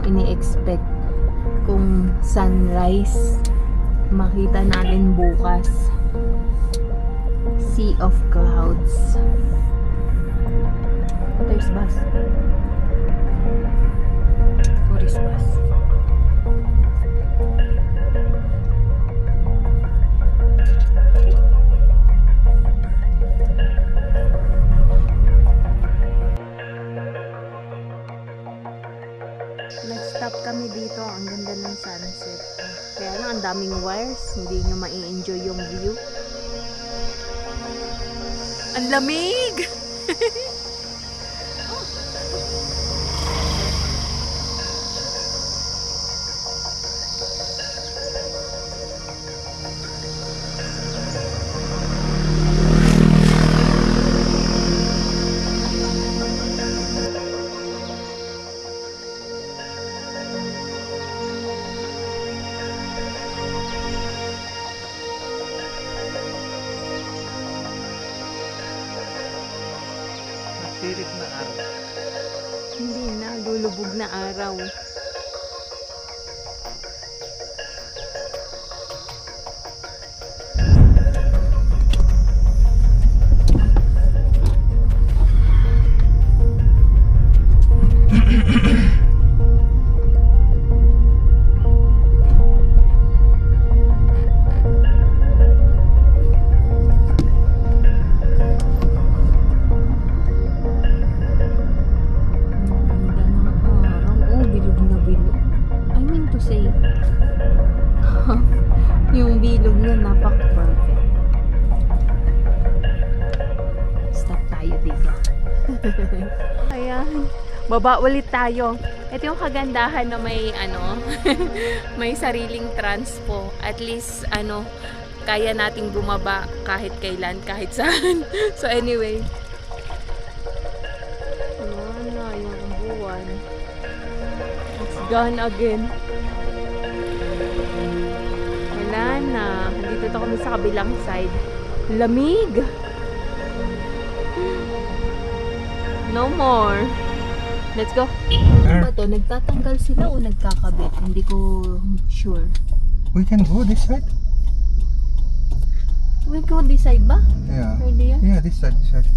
ini-expect kung sunrise makita natin bukas. Sea of clouds. There's bus. Tourist bus. Nag-stop kami dito. Ang ganda ng sunset. Kaya lang, ang daming wires. Hindi nyo mai-enjoy yung view. Ang lamig! Sirit na araw. Hindi na, lulubog na araw. Yung bilog niya napak-perfect. Stop tayo dito. Ayan. Baba ulit tayo. Ito yung kagandahan na may may sariling transpo. At least kaya nating bumaba kahit kailan, kahit saan. So anyway. Wala yung buwan. It's gone again. Wala na. Dito to kami sa kabilang side. Lamig! No more. Let's go. Ano ba to? Nagtatanggal sila o nagkakabit? Hindi ko sure. We can go this side? We go this side ba? Yeah. Pwede yan? Yeah, this side, this side.